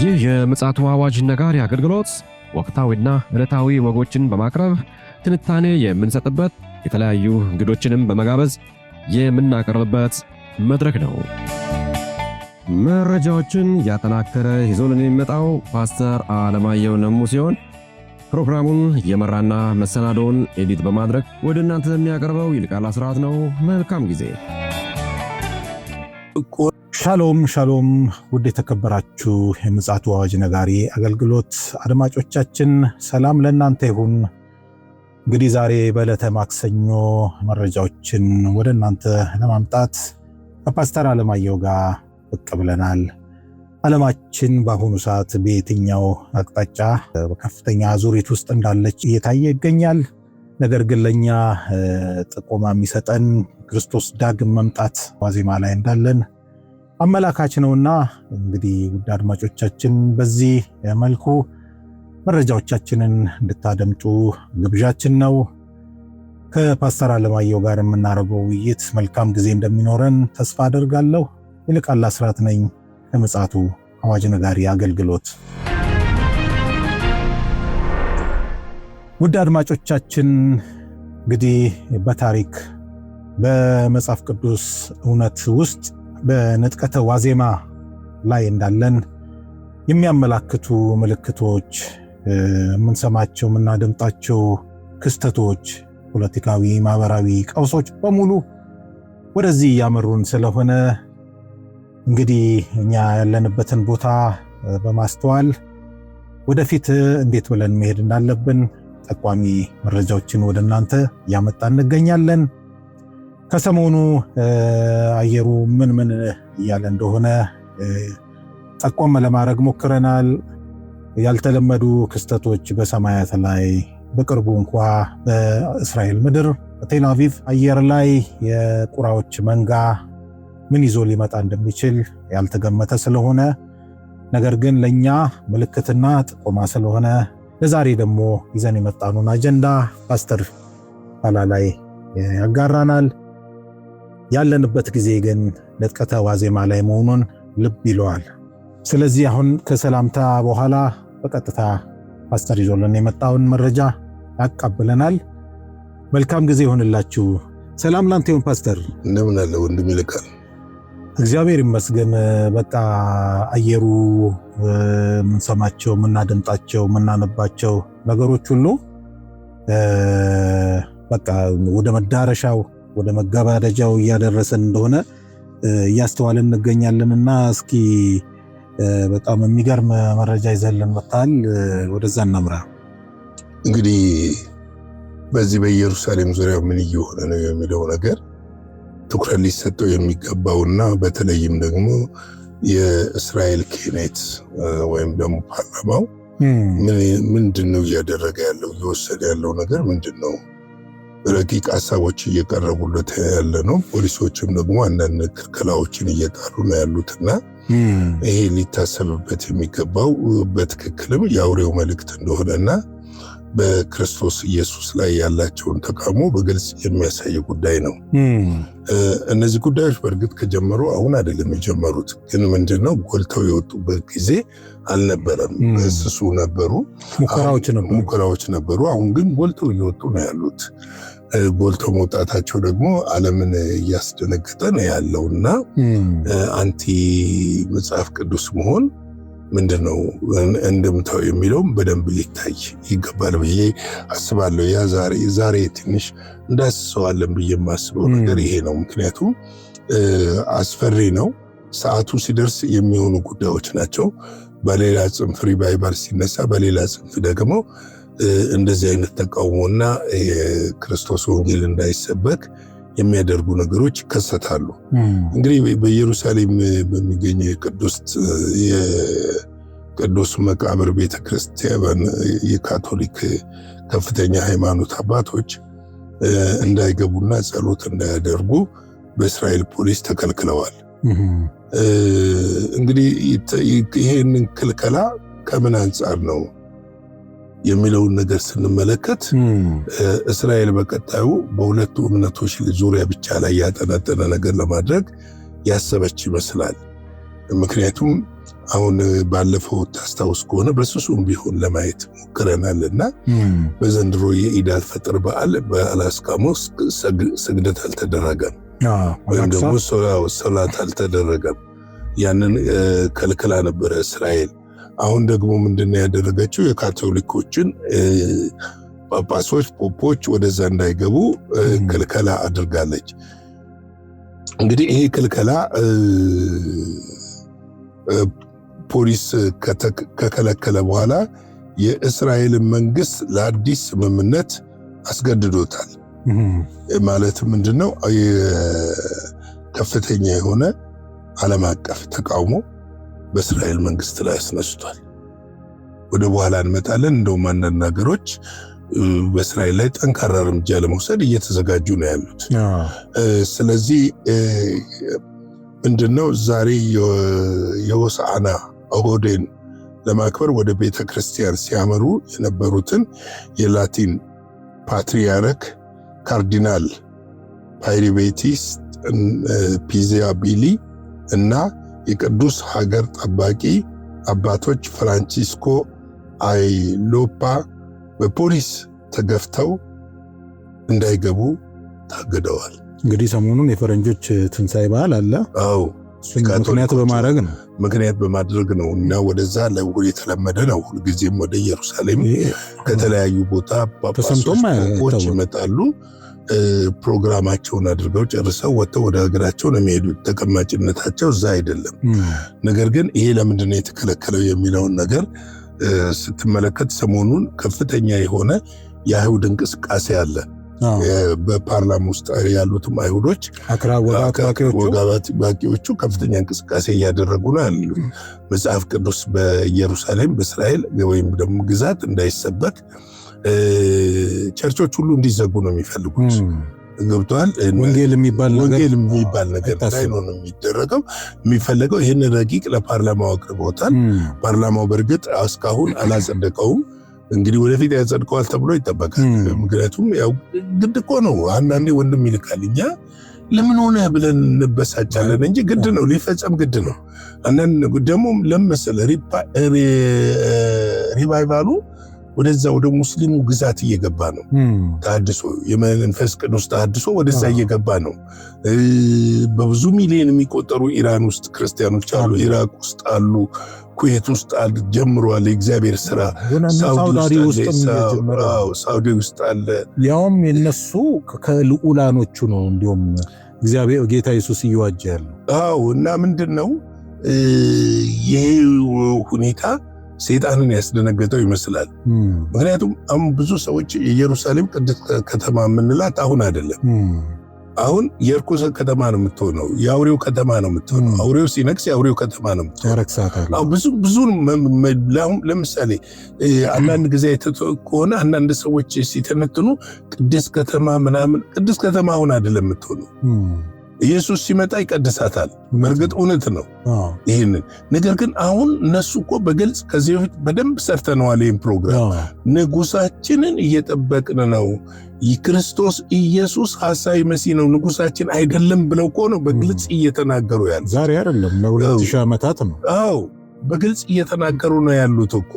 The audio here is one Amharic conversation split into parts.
ይህ የምፅዓቱ አዋጅ ነጋሪ አገልግሎት ወቅታዊና ዕለታዊ ወጎችን በማቅረብ ትንታኔ የምንሰጥበት የተለያዩ እንግዶችንም በመጋበዝ የምናቀርብበት መድረክ ነው። መረጃዎችን ያጠናከረ ይዞልን የሚመጣው ፓስተር አለማየሁ ነሙ ሲሆን ፕሮግራሙን የመራና መሰናዶውን ኤዲት በማድረግ ወደ እናንተ የሚያቀርበው ይልቃል አስራት ነው። መልካም ጊዜ። ሻሎም ውድ የተከበራችሁ የምፅዓቱ አዋጅ ነጋሪ አገልግሎት አድማጮቻችን ሰላም ለእናንተ ይሁን። እንግዲህ ዛሬ በዕለተ ማክሰኞ መረጃዎችን ወደ እናንተ ለማምጣት ከፓስተር አለማየሁ ጋር ብቅ ብለናል። ዓለማችን በአሁኑ ሰዓት በየትኛው አቅጣጫ በከፍተኛ ዙሪት ውስጥ እንዳለች እየታየ ይገኛል። ነገር ግን ለኛ ጥቆማ የሚሰጠን ክርስቶስ ዳግም መምጣት ዋዜማ ላይ እንዳለን አመላካች ነውና እንግዲህ ውድ አድማጮቻችን በዚህ መልኩ መረጃዎቻችንን እንድታደምጡ ግብዣችን ነው። ከፓስተር አለማየሁ ጋር የምናደርገው ውይይት መልካም ጊዜ እንደሚኖረን ተስፋ አደርጋለሁ። ይልቃል አስራት ነኝ ከምፅዓቱ አዋጅ ነጋሪ አገልግሎት። ውድ አድማጮቻችን እንግዲህ በታሪክ በመጽሐፍ ቅዱስ እውነት ውስጥ በንጥቀተ ዋዜማ ላይ እንዳለን የሚያመላክቱ ምልክቶች፣ የምንሰማቸው የምናደምጣቸው ክስተቶች፣ ፖለቲካዊ ማህበራዊ ቀውሶች በሙሉ ወደዚህ ያመሩን ስለሆነ እንግዲህ እኛ ያለንበትን ቦታ በማስተዋል ወደፊት እንዴት ብለን መሄድ እንዳለብን ጠቋሚ መረጃዎችን ወደ እናንተ ያመጣን እንገኛለን። ከሰሞኑ አየሩ ምን እያለ እንደሆነ ጠቆም ለማድረግ ሞክረናል። ያልተለመዱ ክስተቶች በሰማያት ላይ በቅርቡ እንኳ በእስራኤል ምድር በቴል አቪቭ አየር ላይ የቁራዎች መንጋ ምን ይዞ ሊመጣ እንደሚችል ያልተገመተ ስለሆነ ነገር ግን ለኛ ምልክትና ጥቆማ ስለሆነ ለዛሬ ደግሞ ይዘን የመጣኑን አጀንዳ ፓስተር ኋላ ላይ ያጋራናል። ያለንበት ጊዜ ግን ንጥቀተ ዋዜማ ላይ መሆኑን ልብ ይለዋል። ስለዚህ አሁን ከሰላምታ በኋላ በቀጥታ ፓስተር ይዞልን የመጣውን መረጃ ያቀብለናል። መልካም ጊዜ ይሆንላችሁ። ሰላም ላንተ ይሁን ፓስተር። እንደምን አለ ወንድም ይልቃል? እግዚአብሔር ይመስገን። በቃ አየሩ የምንሰማቸው የምናደምጣቸው የምናነባቸው ነገሮች ሁሉ በቃ ወደ መዳረሻው ወደ መገባደጃው እያደረሰን እንደሆነ እያስተዋልን እንገኛለንና እስኪ በጣም የሚገርም መረጃ ይዘልን መጣል። ወደዛ እናምራ። እንግዲህ በዚህ በኢየሩሳሌም ዙሪያ ምን እየሆነ ነው የሚለው ነገር ትኩረት ሊሰጠው የሚገባውና በተለይም ደግሞ የእስራኤል ኬኔት ወይም ደግሞ ፓርላማው ምንድነው እያደረገ ያለው እየወሰደ ያለው ነገር ምንድነው? ረቂቅ ሀሳቦች እየቀረቡለት ያለ ነው። ፖሊሶችም ደግሞ አንዳንድ ክልከላዎችን እየጣሉ ነው ያሉትና ይሄ ሊታሰብበት የሚገባው በትክክልም የአውሬው መልእክት እንደሆነና በክርስቶስ ኢየሱስ ላይ ያላቸውን ተቃውሞ በግልጽ የሚያሳይ ጉዳይ ነው። እነዚህ ጉዳዮች በእርግጥ ከጀመሩ አሁን አይደለም የጀመሩት፣ ግን ምንድነው ጎልተው የወጡበት ጊዜ አልነበረም። እስሱ ነበሩ፣ ሙከራዎች ነበሩ። አሁን ግን ጎልተው እየወጡ ነው ያሉት። ጎልተው መውጣታቸው ደግሞ ዓለምን እያስደነገጠ ነው ያለውና አንቲ መጽሐፍ ቅዱስ መሆን ምንድነው እንደምታው የሚለውም በደንብ ሊታይ ይገባል ብዬ አስባለሁ። ያ ዛሬ ትንሽ እንዳስሰዋለን ብዬ የማስበው ነገር ይሄ ነው። ምክንያቱም አስፈሪ ነው። ሰዓቱ ሲደርስ የሚሆኑ ጉዳዮች ናቸው። በሌላ ጽንፍ ሪቫይቫል ሲነሳ፣ በሌላ ጽንፍ ደግሞ እንደዚህ አይነት ተቃውሞና የክርስቶስ ወንጌል እንዳይሰበክ የሚያደርጉ ነገሮች ይከሰታሉ። እንግዲህ በኢየሩሳሌም በሚገኘው የቅዱስ መቃብር ቤተክርስቲያን የካቶሊክ ከፍተኛ ሃይማኖት አባቶች እንዳይገቡና ጸሎት እንዳያደርጉ በእስራኤል ፖሊስ ተከልክለዋል። እንግዲህ ይሄንን ክልከላ ከምን አንጻር ነው የሚለውን ነገር ስንመለከት እስራኤል በቀጣዩ በሁለቱ እምነቶች ዙሪያ ብቻ ላይ ያጠነጠነ ነገር ለማድረግ ያሰበች ይመስላል። ምክንያቱም አሁን ባለፈው ታስታውስ ከሆነ በስሱም ቢሆን ለማየት ሞክረናልና በዘንድሮ የኢድ አልፈጥር በዓል በአላስቃ ሞስክ ስግደት አልተደረገም፣ ወይም ደግሞ ሶላት አልተደረገም። ያንን ከልክላ ነበረ እስራኤል። አሁን ደግሞ ምንድነው ያደረገችው? የካቶሊኮችን ጳጳሶች፣ ፖፖች ወደዛ እንዳይገቡ ክልከላ አድርጋለች። እንግዲህ ይሄ ክልከላ ፖሊስ ከከለከለ በኋላ የእስራኤልን መንግስት ለአዲስ ስምምነት አስገድዶታል። ማለት ምንድነው? ከፍተኛ የሆነ ዓለም አቀፍ ተቃውሞ በእስራኤል መንግስት ላይ አስነስቷል። ወደ በኋላ እንመጣለን። እንደውም አንዳንድ ነገሮች በእስራኤል ላይ ጠንካራ እርምጃ ለመውሰድ እየተዘጋጁ ነው ያሉት። ስለዚህ ምንድነው ዛሬ የሆሳዕና እሁድን ለማክበር ወደ ቤተ ክርስቲያን ሲያመሩ የነበሩትን የላቲን ፓትርያርክ ካርዲናል ፓይሪቤቲስ ፒዚያቢሊ እና የቅዱስ ሀገር ጠባቂ አባቶች ፍራንቺስኮ አይሎፓ በፖሊስ ተገፍተው እንዳይገቡ ታግደዋል። እንግዲህ ሰሞኑን የፈረንጆች ትንሣኤ በዓል አለ። አዎ ምክንያት በማድረግ ነው እና ወደዛ ለሁሉ የተለመደ ነው። ሁልጊዜም ወደ ኢየሩሳሌም ከተለያዩ ቦታ ጳጳሶች ይመጣሉ። ፕሮግራማቸውን አድርገው ጨርሰው ወጥተው ወደ ሀገራቸው ነው የሚሄዱት። ተቀማጭነታቸው እዛ አይደለም። ነገር ግን ይሄ ለምንድነው የተከለከለው የሚለውን ነገር ስትመለከት ሰሞኑን ከፍተኛ የሆነ የአይሁድ እንቅስቃሴ አለ። በፓርላማ ውስጥ ያሉትም አይሁዶች ወጋባቂዎቹ ከፍተኛ እንቅስቃሴ እያደረጉ ነው ያሉ። መጽሐፍ ቅዱስ በኢየሩሳሌም በእስራኤል ወይም ደግሞ ግዛት እንዳይሰበክ ቸርቾች ሁሉ እንዲዘጉ ነው የሚፈልጉት። ገብቷል። ወንጌል የሚባል ነገር ላይ ነው የሚደረገው የሚፈለገው። ይህን ረቂቅ ለፓርላማው አቅርቦታል። ፓርላማው በእርግጥ እስካሁን አላጸደቀውም። እንግዲህ ወደፊት ያጸድቀዋል ተብሎ ይጠበቃል። ምክንያቱም ያው ግድ እኮ ነው። አንዳንዴ ወንድም ይልካል፣ እኛ ለምን ሆነ ብለን እንበሳጫለን እንጂ ግድ ነው፣ ሊፈጸም ግድ ነው። አንዳንድ ደግሞ ለመሰለ ሪቫይቫሉ ወደዛ ወደ ሙስሊሙ ግዛት እየገባ ነው። ተሐድሶ የመንፈስ ቅዱስ ተሐድሶ ወደዛ እየገባ ነው። በብዙ ሚሊዮን የሚቆጠሩ ኢራን ውስጥ ክርስቲያኖች አሉ፣ ኢራቅ ውስጥ አሉ፣ ኩዌት ውስጥ ጀምሯል የእግዚአብሔር ስራ። ሳውዲ ውስጥ አለ። ያውም የነሱ ከልዑላኖቹ ነው እንዲሁም እግዚአብሔር ጌታ ኢየሱስ እየዋጀ ያለው። አዎ። እና ምንድነው ይሄ ሁኔታ ሰይጣንን ያስደነገጠው ይመስላል። ምክንያቱም አሁን ብዙ ሰዎች የኢየሩሳሌም ቅድስት ከተማ የምንላት አሁን አይደለም። አሁን የርኩሰት ከተማ ነው የምትሆነው፣ የአውሬው ከተማ ነው የምትሆነው። አውሬው ሲነግስ የአውሬው ከተማ ነው የምትሆነው። ብዙ ለምሳሌ አንዳንድ ጊዜ ከሆነ አንዳንድ ሰዎች ሲተነትኑ ቅድስት ከተማ ምናምን፣ ቅድስት ከተማ አሁን አይደለም የምትሆነው። ኢየሱስ ሲመጣ ይቀድሳታል። በእርግጥ እውነት ነው ይህንን ነገር ግን አሁን እነሱ እኮ በግልጽ ከዚህ በፊት በደንብ ሰርተነዋል። ይህን ፕሮግራም ንጉሳችንን እየጠበቅን ነው፣ ክርስቶስ ኢየሱስ ሐሳዊ መሲህ ነው፣ ንጉሳችን አይደለም ብለው እኮ ነው በግልጽ እየተናገሩ ያሉ። ዛሬ አይደለም ለ2000 ዓመታት ነው። አዎ በግልጽ እየተናገሩ ነው ያሉት እኮ።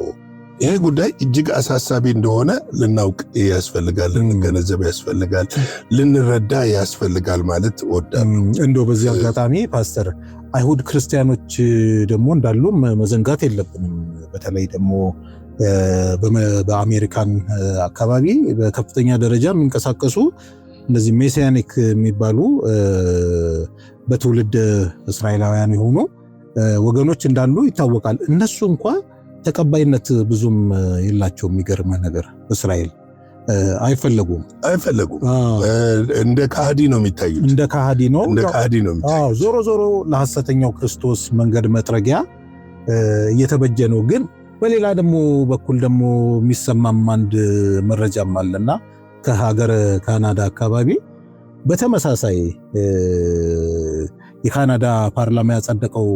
ይሄ ጉዳይ እጅግ አሳሳቢ እንደሆነ ልናውቅ ያስፈልጋል፣ ልንገነዘብ ያስፈልጋል፣ ልንረዳ ያስፈልጋል ማለት እወዳለሁ። እንደው በዚህ አጋጣሚ ፓስተር አይሁድ ክርስቲያኖች ደግሞ እንዳሉ መዘንጋት የለብንም። በተለይ ደግሞ በአሜሪካን አካባቢ በከፍተኛ ደረጃ የሚንቀሳቀሱ እነዚህ ሜሲያኒክ የሚባሉ በትውልድ እስራኤላውያን የሆኑ ወገኖች እንዳሉ ይታወቃል። እነሱ እንኳን ተቀባይነት ብዙም የላቸው። የሚገርመ ነገር እስራኤል አይፈለጉም። እንደ ካህዲ ነው የሚታዩት። እንደ ካህዲ ነው የሚታዩት። ዞሮ ዞሮ ለሐሰተኛው ክርስቶስ መንገድ መጥረጊያ እየተበጀ ነው። ግን በሌላ ደግሞ በኩል ደግሞ የሚሰማም አንድ መረጃም አለና ከሀገር ካናዳ አካባቢ በተመሳሳይ የካናዳ ፓርላማ ያጸደቀው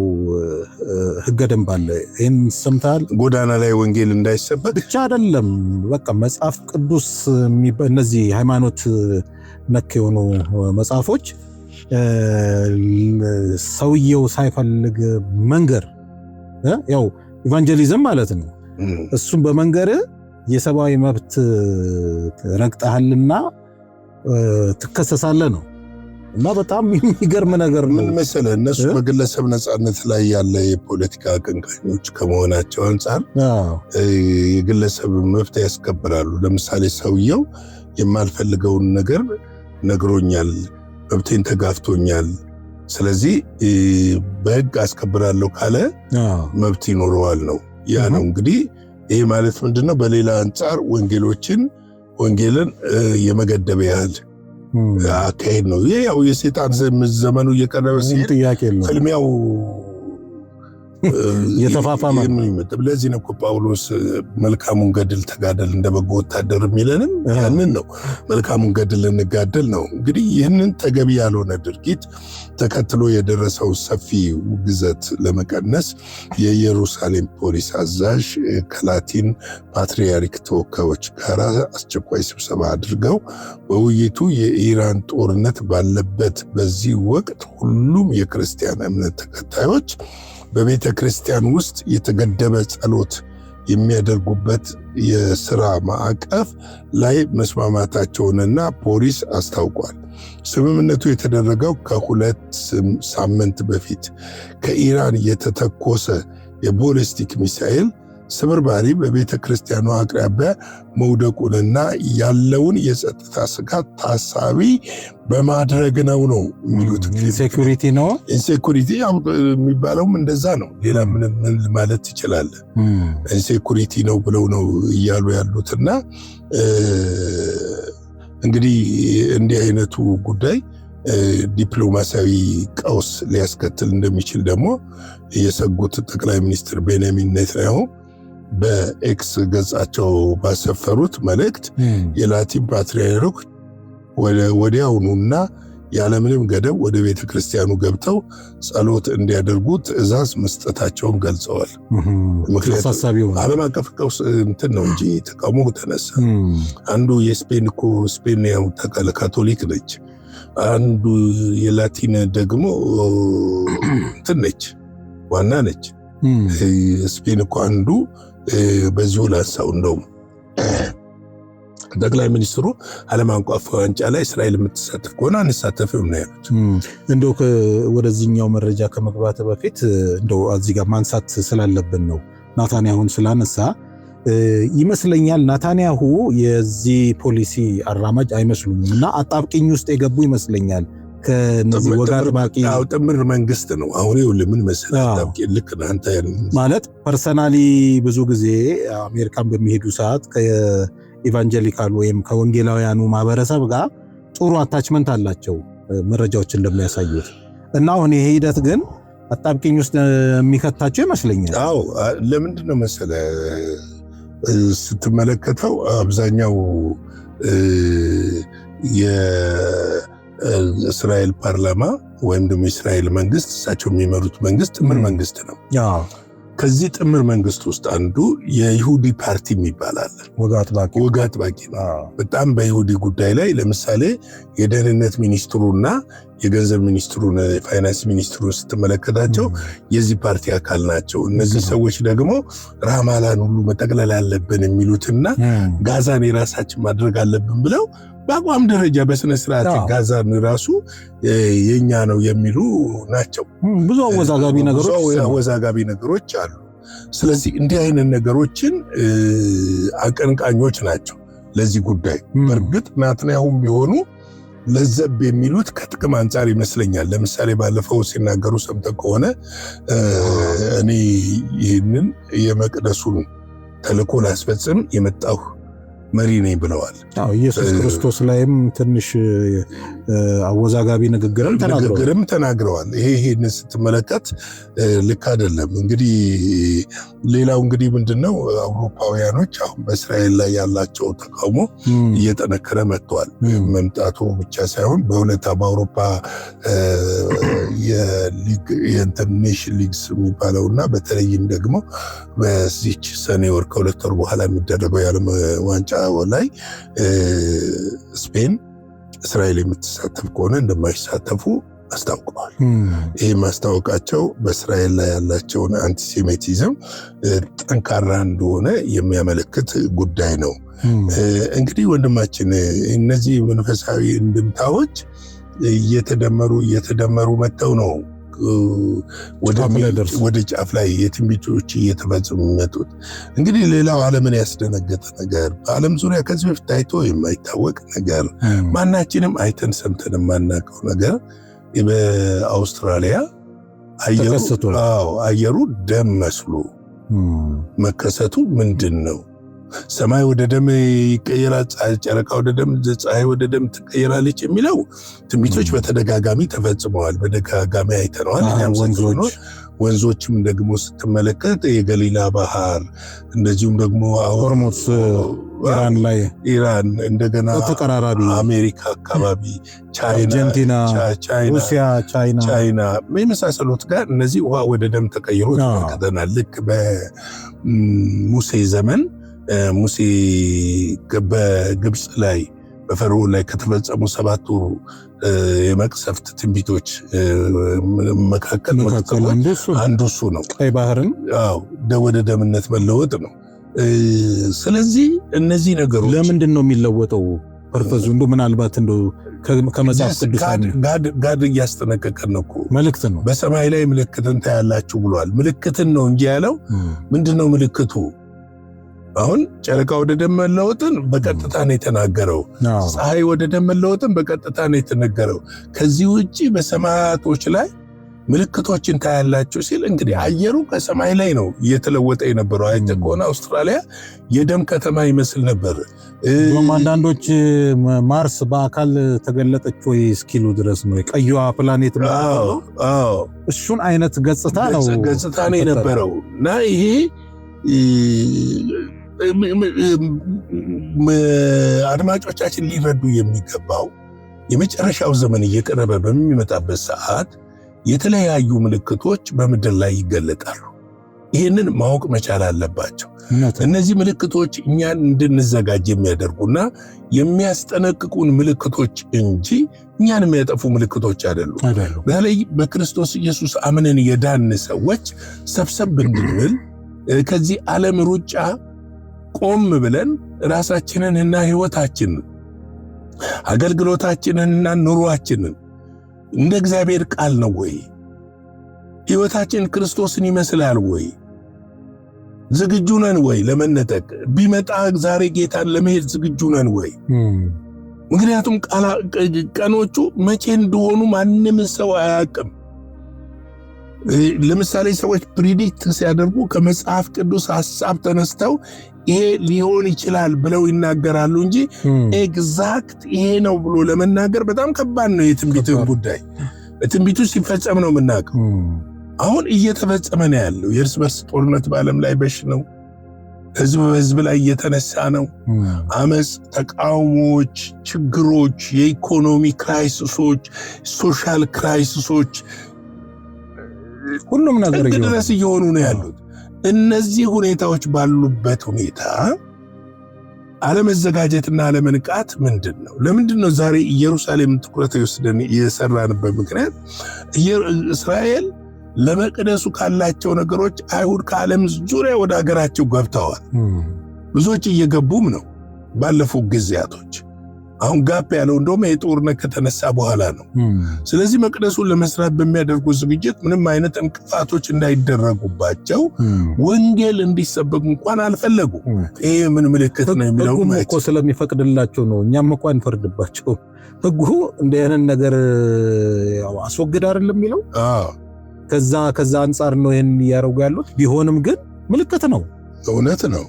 ሕገ ደንብ አለ። ይህን ሰምተሃል? ጎዳና ላይ ወንጌል እንዳይሰበክ ብቻ አይደለም፣ በቃ መጽሐፍ ቅዱስ እነዚህ ሃይማኖት ነክ የሆኑ መጽሐፎች ሰውየው ሳይፈልግ መንገር ያው ኢቫንጀሊዝም ማለት ነው። እሱም በመንገር የሰብአዊ መብት ረግጠሃልና ትከሰሳለህ ነው። እና በጣም የሚገርም ነገር ነው። ምን መሰለህ እነሱ በግለሰብ ነፃነት ላይ ያለ የፖለቲካ አቀንቃኞች ከመሆናቸው አንፃር የግለሰብ መብት ያስከብራሉ። ለምሳሌ ሰውየው የማልፈልገውን ነገር ነግሮኛል፣ መብቴን ተጋፍቶኛል፣ ስለዚህ በህግ አስከብራለሁ ካለ መብት ይኖረዋል ነው። ያ ነው እንግዲህ ይሄ ማለት ምንድነው? በሌላ አንጻር ወንጌልን የመገደብ ያህል አካሄድ ነው። ይሄ ያው የሰይጣን ዘመኑ እየቀረበ ሲሄድ ፍልሚያው የተፋፋመ ነው። ለዚህ ነው ጳውሎስ መልካሙን ገድል ተጋደል እንደ በጎ ወታደር የሚለንም ያንን ነው። መልካሙን ገድል እንጋደል ነው። እንግዲህ ይህንን ተገቢ ያልሆነ ድርጊት ተከትሎ የደረሰው ሰፊ ውግዘት ለመቀነስ የኢየሩሳሌም ፖሊስ አዛዥ ከላቲን ፓትርያርክ ተወካዮች ጋር አስቸኳይ ስብሰባ አድርገው በውይይቱ የኢራን ጦርነት ባለበት በዚህ ወቅት ሁሉም የክርስቲያን እምነት ተከታዮች በቤተ ክርስቲያን ውስጥ የተገደበ ጸሎት የሚያደርጉበት የሥራ ማዕቀፍ ላይ መስማማታቸውንና ፖሊስ አስታውቋል። ስምምነቱ የተደረገው ከ2 ሳምንት በፊት ከኢራን የተተኮሰ የቦሊስቲክ ሚሳኤል ስብርባሪ በቤተ ክርስቲያኑ አቅራቢያ መውደቁንና ያለውን የጸጥታ ስጋት ታሳቢ በማድረግ ነው የሚሉት። ኢንሴኩሪቲ ነው ኢንሴኩሪቲ የሚባለውም እንደዛ ነው። ሌላ ምን ማለት ትችላለህ? ኢንሴኩሪቲ ነው ብለው ነው እያሉ ያሉትና እንግዲህ እንዲህ አይነቱ ጉዳይ ዲፕሎማሲያዊ ቀውስ ሊያስከትል እንደሚችል ደግሞ የሰጉት ጠቅላይ ሚኒስትር ቤንያሚን ኔታንያሁ በኤክስ ገጻቸው ባሰፈሩት መልእክት የላቲን ፓትርያርክ ወዲያውኑና ያለምንም ገደብ ወደ ቤተ ክርስቲያኑ ገብተው ጸሎት እንዲያደርጉ ትዕዛዝ መስጠታቸውን ገልጸዋል። ምክንያቱም ዓለም አቀፍ ቀውስ እንትን ነው እንጂ ተቃውሞ ተነሳ። አንዱ ስፔን ያው ካቶሊክ ነች፣ አንዱ የላቲን ደግሞ እንትን ነች፣ ዋና ነች። ስፔን እኮ አንዱ በዚሁ ላንሳው እንደውም ጠቅላይ ሚኒስትሩ ዓለም አቀፍ ዋንጫ ላይ እስራኤል የምትሳተፍ ከሆነ አንሳተፍም ነው ያሉት። እንደው ወደዚህኛው መረጃ ከመግባት በፊት እንደው እዚህ ጋር ማንሳት ስላለብን ነው ናታንያሁን ስላነሳ ይመስለኛል ናታንያሁ የዚህ ፖሊሲ አራማጅ አይመስሉኝም እና አጣብቂኝ ውስጥ የገቡ ይመስለኛል። ከነዚህ ወግ አጥባቂ ጥምር መንግስት ነው። አሁን ምን መሰለህ አጣብቂኝ ልክ አንተ ማለት ፐርሰናሊ ብዙ ጊዜ አሜሪካን በሚሄዱ ሰዓት ከኢቫንጀሊካል ወይም ከወንጌላውያኑ ማህበረሰብ ጋር ጥሩ አታችመንት አላቸው መረጃዎች እንደሚያሳዩት እና አሁን ይሄ ሂደት ግን አጣብቂኝ ውስጥ የሚከታቸው ይመስለኛል። አዎ ለምንድን ነው መሰለህ ስትመለከተው አብዛኛው የእስራኤል ፓርላማ ወይም ደግሞ የእስራኤል መንግስት እሳቸው የሚመሩት መንግስት ጥምር መንግስት ነው። ከዚህ ጥምር መንግስት ውስጥ አንዱ የይሁዲ ፓርቲ ይባላል። ወግ አጥባቂ ነው በጣም በይሁዲ ጉዳይ ላይ። ለምሳሌ የደህንነት ሚኒስትሩና የገንዘብ ሚኒስትሩን የፋይናንስ ሚኒስትሩን ስትመለከታቸው የዚህ ፓርቲ አካል ናቸው። እነዚህ ሰዎች ደግሞ ራማላን ሁሉ መጠቅለል አለብን የሚሉትና ጋዛን የራሳችን ማድረግ አለብን ብለው በአቋም ደረጃ በስነ ስርዓት ጋዛን ራሱ የኛ ነው የሚሉ ናቸው። ብዙ አወዛጋቢ ነገሮች አሉ። ስለዚህ እንዲህ አይነት ነገሮችን አቀንቃኞች ናቸው ለዚህ ጉዳይ። በእርግጥ ናታንያሁም ቢሆኑ ለዘብ የሚሉት ከጥቅም አንጻር ይመስለኛል። ለምሳሌ ባለፈው ሲናገሩ ሰምተህ ከሆነ እኔ ይህንን የመቅደሱን ተልእኮ ላስፈጽም የመጣሁ መሪ ነኝ ብለዋል። ኢየሱስ ክርስቶስ ላይም ትንሽ አወዛጋቢ ንግግርም ተናግረዋል። ይሄን ስትመለከት ልክ አይደለም። እንግዲህ ሌላው እንግዲህ ምንድነው አውሮፓውያኖች አሁን በእስራኤል ላይ ያላቸው ተቃውሞ እየጠነከረ መጥቷል። መምጣቱ ብቻ ሳይሆን በአውሮፓ የኔሽን ሊግስ የሚባለውና በተለይም ደግሞ በዚች ሰኔ ወር ከ2 ወር በኋላ የሚደረገው የዓለም ዋንጫ ላይ ስፔን እስራኤል የምትሳተፍ ከሆነ እንደማይሳተፉ አስታውቀዋል። ይህ ማስታወቃቸው በእስራኤል ላይ ያላቸውን አንቲሴሚቲዝም ጠንካራ እንደሆነ የሚያመለክት ጉዳይ ነው። እንግዲህ ወንድማችን እነዚህ መንፈሳዊ እንድምታዎች እየተደመሩ መጥተው ነው ወደ ጫፍ ላይ የትንቢቶች እየተፈጸሙ የሚመጡት። እንግዲህ ሌላው ዓለምን ያስደነገጠ ነገር፣ በዓለም ዙሪያ ከዚህ በፊት ታይቶ የማይታወቅ ነገር፣ ማናችንም አይተን ሰምተን የማናውቀው ነገር በአውስትራሊያ አየሩ ደም መስሎ መከሰቱ ምንድን ነው? ሰማይ ወደ ደም ይቀየራል፣ ጨረቃ ወደ ደም፣ ፀሐይ ወደ ደም ትቀየራለች የሚለው ትንቢቶች በተደጋጋሚ ተፈጽመዋል። በደጋጋሚ አይተነዋል። ወንዞችም ደግሞ ስትመለከት የገሊላ ባህር፣ እንደዚሁም ደግሞ ሆርሙዝ ኢራን፣ እንደገና ተቀራራቢ አሜሪካ አካባቢ፣ አርጀንቲና፣ ሩሲያ፣ ቻይና የመሳሰሉት ጋር እነዚህ ውሃ ወደ ደም ተቀይሮ ተመልክተናል። ልክ በሙሴ ዘመን ሙሴ በግብፅ ላይ በፈርዖን ላይ ከተፈጸሙ 7 የመቅሰፍት ትንቢቶች መካከል አንዱ እሱ ነው። ቀይ ባህርን ወደ ደምነት መለወጥ ነው። ስለዚህ እነዚህ ነገሮች ለምንድን ነው የሚለወጠው? ፐርፐዙ ምናልባት ከመጽሐፍ ቅዱስ ጋድ እያስጠነቀቀን ነው እኮ። ምልክት ነው። በሰማይ ላይ ምልክትን ታያላችሁ ብሏል። ምልክትን ነው እንጂ ያለው ምንድነው ምልክቱ? አሁን ጨረቃ ወደ ደም መለወጥን በቀጥታ ነው የተናገረው። ፀሐይ ወደ ደም መለወጥን በቀጥታ ነው የተነገረው። ከዚህ ውጪ በሰማያቶች ላይ ምልክቶችን ታያላችሁ ሲል እንግዲህ አየሩ ከሰማይ ላይ ነው እየተለወጠ የነበረው። አይተህ ከሆነ አውስትራሊያ የደም ከተማ ይመስል ነበር። አንዳንዶች ማርስ በአካል ተገለጠች ወይ እስኪሉ ድረስ ነው ቀይዋ ፕላኔት ነው። እሱን አይነት ገጽታ ነው የነበረው እና ይሄ አድማጮቻችን ሊረዱ የሚገባው የመጨረሻው ዘመን እየቀረበ በሚመጣበት ሰዓት የተለያዩ ምልክቶች በምድር ላይ ይገለጣሉ። ይህንን ማወቅ መቻል አለባቸው። እነዚህ ምልክቶች እኛን እንድንዘጋጅ የሚያደርጉና የሚያስጠነቅቁን ምልክቶች እንጂ እኛን የሚያጠፉ ምልክቶች አይደሉም። በተለይ በክርስቶስ ኢየሱስ አምነን የዳን ሰዎች ሰብሰብ እንድንል ከዚህ ዓለም ሩጫ ቆም ብለን ራሳችንንና ሕይወታችንን አገልግሎታችንንና ኑሯችንን እንደ እግዚአብሔር ቃል ነው ወይ? ሕይወታችን ክርስቶስን ይመስላል ወይ? ዝግጁ ነን ወይ ለመነጠቅ? ቢመጣ ዛሬ ጌታን ለመሄድ ዝግጁ ነን ወይ? ምክንያቱም ቀኖቹ መቼ እንደሆኑ ማንም ሰው አያውቅም። ለምሳሌ ሰዎች ፕሪዲክት ሲያደርጉ ከመጽሐፍ ቅዱስ ሐሳብ ተነስተው ይሄ ሊሆን ይችላል ብለው ይናገራሉ እንጂ ኤግዛክት ይሄ ነው ብሎ ለመናገር በጣም ከባድ ነው። የትንቢትን ጉዳይ በትንቢቱ ሲፈጸም ነው የምናውቀው። አሁን እየተፈጸመ ነው ያለው። የእርስ በርስ ጦርነት በዓለም ላይ በሽ ነው። ህዝብ በህዝብ ላይ እየተነሳ ነው። አመፅ፣ ተቃውሞች፣ ችግሮች፣ የኢኮኖሚ ክራይሲሶች፣ ሶሻል ክራይሲሶች ሁሉም ነገር ድረስ እየሆኑ ነው ያሉት። እነዚህ ሁኔታዎች ባሉበት ሁኔታ አለመዘጋጀትና አለመንቃት ምንድን ነው? ለምንድን ነው ዛሬ ኢየሩሳሌም ትኩረት ወስደን የሰራንበት ምክንያት እስራኤል ለመቅደሱ ካላቸው ነገሮች አይሁድ ከዓለም ዙሪያ ወደ ሀገራቸው ገብተዋል። ብዙዎች እየገቡም ነው ባለፉት ጊዜያቶች። አሁን ጋፕ ያለው እንደውም የጦርነት ከተነሳ በኋላ ነው። ስለዚህ መቅደሱን ለመስራት በሚያደርጉ ዝግጅት ምንም አይነት እንቅፋቶች እንዳይደረጉባቸው ወንጌል እንዲሰበክ እንኳን አልፈለጉ። ይሄ ምን ምልክት ነው የሚለው እኮ ስለሚፈቅድላቸው ነው። እኛም እኮ አንፈርድባቸው። ህጉ እንዲህ አይነት ነገር አስወግድ አይደለም የሚለው። ከዛ አንጻር ነው ይሄን ያደርጉ ያሉት። ቢሆንም ግን ምልክት ነው፣ እውነት ነው።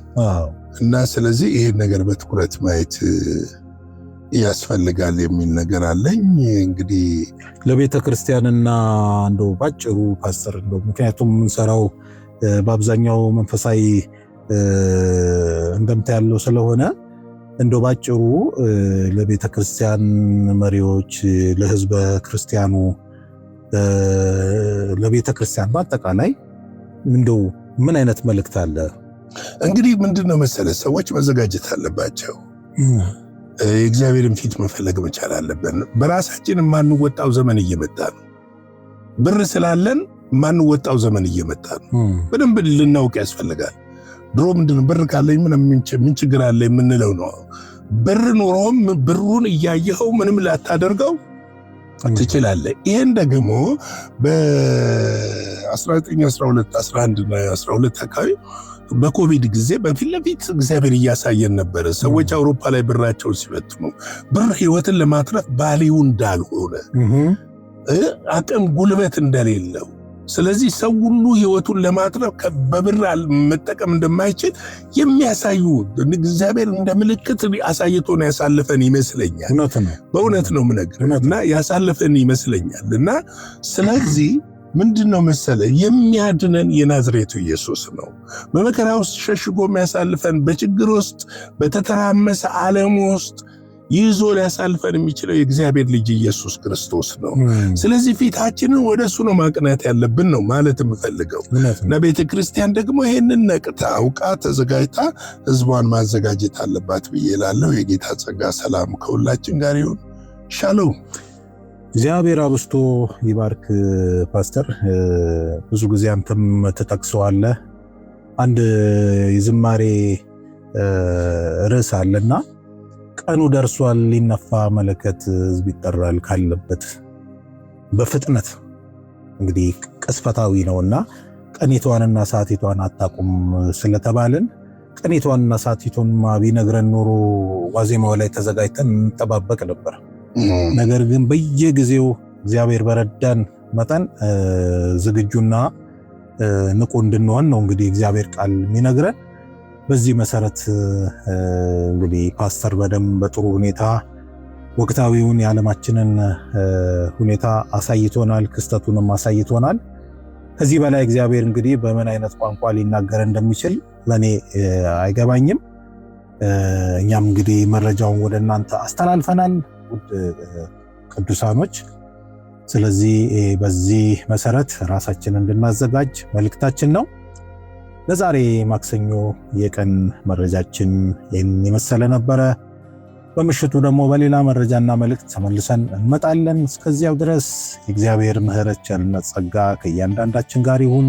እና ስለዚህ ይሄን ነገር በትኩረት ማየት ያስፈልጋል የሚል ነገር አለኝ። እንግዲህ ለቤተ ክርስቲያንና እንደው ባጭሩ ፓስተር እንደው ምክንያቱም የምንሰራው በአብዛኛው መንፈሳዊ እንደምታ ያለው ስለሆነ እንደው ባጭሩ ለቤተ ክርስቲያን መሪዎች፣ ለህዝበ ክርስቲያኑ፣ ለቤተ ክርስቲያን በአጠቃላይ እንደው ምን አይነት መልእክት አለ? እንግዲህ ምንድነው መሰለ ሰዎች መዘጋጀት አለባቸው። የእግዚአብሔርን ፊት መፈለግ መቻል አለብን። በራሳችን የማንወጣው ዘመን እየመጣ ነው። ብር ስላለን ማንወጣው ዘመን እየመጣ ነው። በደንብ ልናውቅ ያስፈልጋል። ድሮ ምንድነው ብር ካለኝ ምን ችግር አለ የምንለው ነው። ብር ኖሮም ብሩን እያየኸው ምንም ላታደርገው ትችላለህ። ይሄን ደግሞ በ1912 11 እና 12 አካባቢ በኮቪድ ጊዜ በፊት ለፊት እግዚአብሔር እያሳየን ነበረ። ሰዎች አውሮፓ ላይ ብራቸውን ሲበትኑ ብር ህይወትን ለማትረፍ ቫልዩ እንዳልሆነ አቅም ጉልበት እንደሌለው፣ ስለዚህ ሰው ሁሉ ህይወቱን ለማትረፍ በብር መጠቀም እንደማይችል የሚያሳዩ እግዚአብሔር እንደ ምልክት አሳይቶን ያሳልፈን ይመስለኛል። በእውነት ነው የምነግርህ እና ያሳልፈን ይመስለኛል። እና ስለዚህ ምንድነው መሰለ የሚያድነን የናዝሬቱ ኢየሱስ ነው። በመከራ ውስጥ ሸሽጎ የሚያሳልፈን፣ በችግር ውስጥ በተተራመሰ ዓለም ውስጥ ይዞ ሊያሳልፈን የሚችለው የእግዚአብሔር ልጅ ኢየሱስ ክርስቶስ ነው። ስለዚህ ፊታችንን ወደሱ ነው ማቅናት ያለብን ነው ማለት የምፈልገው። እና ቤተ ክርስቲያን ደግሞ ይሄንን ነቅታ አውቃ ተዘጋጅታ ህዝቧን ማዘጋጀት አለባት ብዬ እላለሁ። የጌታ ጸጋ ሰላም ከሁላችን ጋር ይሁን። ሻሎም። እግዚአብሔር አብስቶ ይባርክ ፓስተር። ብዙ ጊዜ አንተም ተጠቅሰዋለህ። አንድ የዝማሬ ርዕስ አለና ቀኑ ደርሷል ሊነፋ መለከት ህዝብ ይጠራል ካለበት በፍጥነት። እንግዲህ ቅስፈታዊ ነውና ቀኒቷንና ሰዓቲቷን አታቁም ስለተባልን ቀኒቷንና ሰዓቲቷን ቢነግረን ኖሮ ዋዜማው ላይ ተዘጋጅተን እንጠባበቅ ነበር። ነገር ግን በየጊዜው እግዚአብሔር በረዳን መጠን ዝግጁና ንቁ እንድንሆን ነው እንግዲህ እግዚአብሔር ቃል የሚነግረን። በዚህ መሰረት እንግዲህ ፓስተር በደንብ በጥሩ ሁኔታ ወቅታዊውን የዓለማችንን ሁኔታ አሳይቶናል፣ ክስተቱንም አሳይቶናል። ከዚህ በላይ እግዚአብሔር እንግዲህ በምን አይነት ቋንቋ ሊናገር እንደሚችል ለኔ አይገባኝም። እኛም እንግዲህ መረጃውን ወደ እናንተ አስተላልፈናል ውድ ቅዱሳኖች። ስለዚህ በዚህ መሰረት ራሳችንን እንድናዘጋጅ መልእክታችን ነው። ለዛሬ ማክሰኞ የቀን መረጃችን ይህን የመሰለ ነበረ። በምሽቱ ደግሞ በሌላ መረጃና መልእክት ተመልሰን እንመጣለን። እስከዚያው ድረስ የእግዚአብሔር ምሕረት፣ ቸርነት፣ ጸጋ ከእያንዳንዳችን ጋር ይሁን።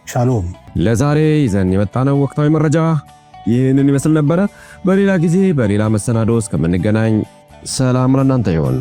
ሻሎም። ለዛሬ ይዘን የመጣነው ወቅታዊ መረጃ ይህንን ይመስል ነበረ። በሌላ ጊዜ በሌላ መሰናዶ እስከምንገናኝ ሰላም ለእናንተ ይሁን።